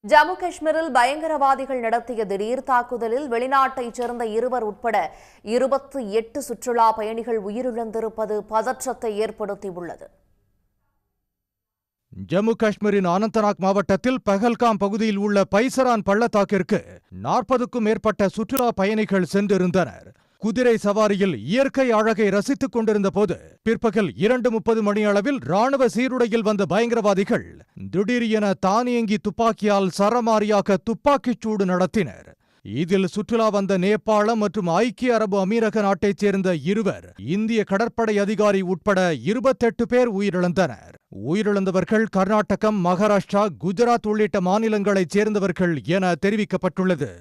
ஜம்மு காஷ்மீரில் பயங்கரவாதிகள் நடத்திய திடீர் தாக்குதலில் வெளிநாட்டைச் சேர்ந்த 2 உட்பட 28 சுற்றுலா பயணிகள் உயிரிழந்திருப்பது பதற்றத்தை ஏற்படுத்தியுள்ளது. ஜம்மு காஷ்மீரின் அனந்தநாக் மாவட்டத்தில் பஹல்காம் பகுதியில் உள்ள பைசரான் பள்ளத்தாக்கிற்கு 40க்கும் மேற்பட்ட சுற்றுலா பயணிகள் சென்றிருந்தனர். குதிரை சவாரியில் இயற்கை அழகை ரசித்துக் கொண்டிருந்த போது பிற்பகல் 2:30 மணியளவில் ராணுவ சீருடையில் வந்த பயங்கரவாதிகள் திடீரென தானியங்கி துப்பாக்கியால் சரமாரியாக துப்பாக்கிச் சூடு நடத்தினர். இதில் சுற்றுலா வந்த நேபாளம் மற்றும் ஐக்கிய அரபு அமீரக நாட்டைச் சேர்ந்த 2 இந்திய கடற்படை அதிகாரி உட்பட 28 பேர் உயிரிழந்தனர். உயிரிழந்தவர்கள் கர்நாடகம், மகாராஷ்டிரா, குஜராத் உள்ளிட்ட மாநிலங்களைச் சேர்ந்தவர்கள் என தெரிவிக்கப்பட்டுள்ளது.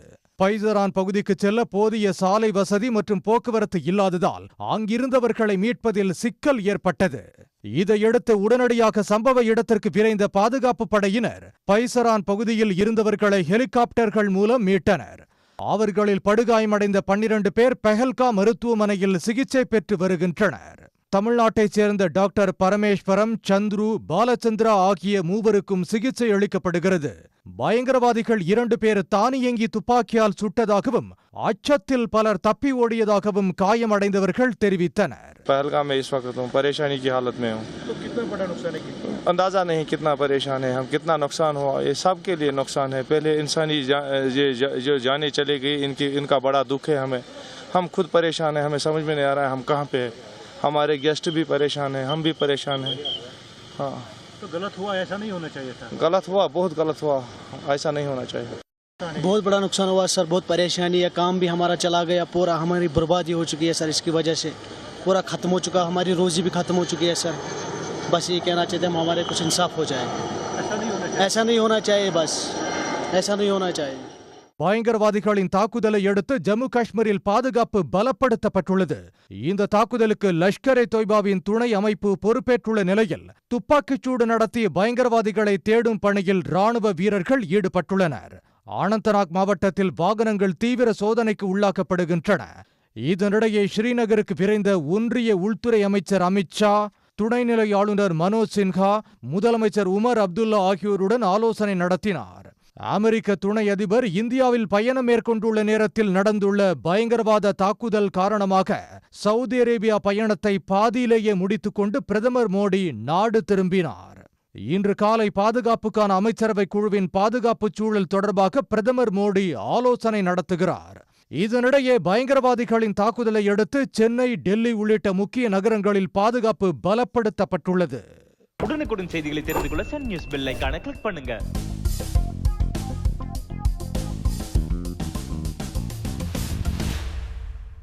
பைசரான் பகுதிக்கு செல்ல போதிய சாலை வசதி மற்றும் போக்குவரத்து இல்லாததால் அங்கிருந்தவர்களை மீட்பதில் சிக்கல் ஏற்பட்டது. இதையடுத்து உடனடியாக சம்பவ இடத்திற்கு விரைந்த பாதுகாப்பு படையினர் பைசரான் பகுதியில் இருந்தவர்களை ஹெலிகாப்டர்கள் மூலம் மீட்டனர். அவர்களில் படுகாயமடைந்த 12 பேர் பஹல்காம் மருத்துவமனையில் சிகிச்சை பெற்று வருகின்றனர். தமிழ்நாட்டைச் சேர்ந்த டாக்டர் பரமேஸ்வரம், சந்துரு, பாலச்சந்திரா ஆகிய 3 சிகிச்சை அளிக்கப்படுகிறது. பயங்கரவாதிகள் 2 பேர் தானியங்கி துப்பாக்கியால் சுட்டதாகவும் அச்சத்தில் பலர் தப்பி ஓடியதாகவும் காயமடைந்தவர்கள் தெரிவித்தனர். पहलगाम में इस वक्त हूँ, परेशानी की हालत में हूँ। तो कितना बड़ा नुकसान है? अंदाज़ा नहीं कितना परेशान है हम, कितना नुकसान हुआ, ये सब के लिए नुकसान है। पहले इंसानी जो जाने चली गई, इनका बड़ा दुख है हमें। हम खुद परेशान है, हमें समझ में नहीं आ रहा है हम कहाँ पे है। हमारे गेस्ट भी परेशान हैं, हम भी परेशान हैं। हाँ, तो गलत हुआ, ऐसा नहीं होना चाहिए था। गलत हुआ, बहुत गलत हुआ, ऐसा नहीं होना चाहिए। बहुत बड़ा नुकसान हुआ सर, बहुत परेशानी है। काम भी हमारा चला गया, पूरा हमारी बर्बादी हो चुकी है सर। इसकी वजह से पूरा ख़त्म हो चुका, हमारी रोज़ी भी ख़त्म हो चुकी है सर। बस ये कहना चाहते हैं हमारे कुछ इंसाफ हो जाए। ऐसा नहीं होना चाहिए, बस ऐसा नहीं होना चाहिए। பயங்கரவாதிகளின் தாக்குதலை அடுத்து ஜம்மு காஷ்மீரில் பாதுகாப்பு பலப்படுத்தப்பட்டுள்ளது. இந்த தாக்குதலுக்கு லஷ்கர்-இ தொய்பாவின் துணை அமைப்பு பொறுப்பேற்றுள்ள நிலையில் துப்பாக்கிச்சூடு நடத்திய பயங்கரவாதிகளை தேடும் பணியில் ராணுவ வீரர்கள் ஈடுபட்டுள்ளனர். அனந்தநாக் மாவட்டத்தில் வாகனங்கள் தீவிர சோதனைக்கு உள்ளாக்கப்படுகின்றன. இதனிடையே ஸ்ரீநகருக்கு விரைந்த ஒன்றிய உள்துறை அமைச்சர் அமித்ஷா, துணைநிலை ஆளுநர் மனோஜ் சின்ஹா, முதலமைச்சர் உமர் அப்துல்லா ஆகியோருடன் ஆலோசனை நடத்தினார். அமெரிக்க துணை அதிபர் இந்தியாவில் பயணம் மேற்கொண்டுள்ள நேரத்தில் நடந்துள்ள பயங்கரவாத தாக்குதல் காரணமாக சவுதி அரேபியா பயணத்தை பாதியிலேயே முடித்துக்கொண்டு பிரதமர் மோடி நாடு திரும்பினார். இன்று காலை பாதுகாப்புக்கான அமைச்சரவை குழுவின் பாதுகாப்பு சூழல் தொடர்பாக பிரதமர் மோடி ஆலோசனை நடத்துகிறார். இதனிடையே பயங்கரவாதிகளின் தாக்குதலை அடுத்து சென்னை, டெல்லி உள்ளிட்ட முக்கிய நகரங்களில் பாதுகாப்பு பலப்படுத்தப்பட்டுள்ளது. உடனுக்குடன் செய்திகளை தெரிந்து கொள்ள சன் நியூஸ் பெல் ஐகானை கிளிக் பண்ணுங்க.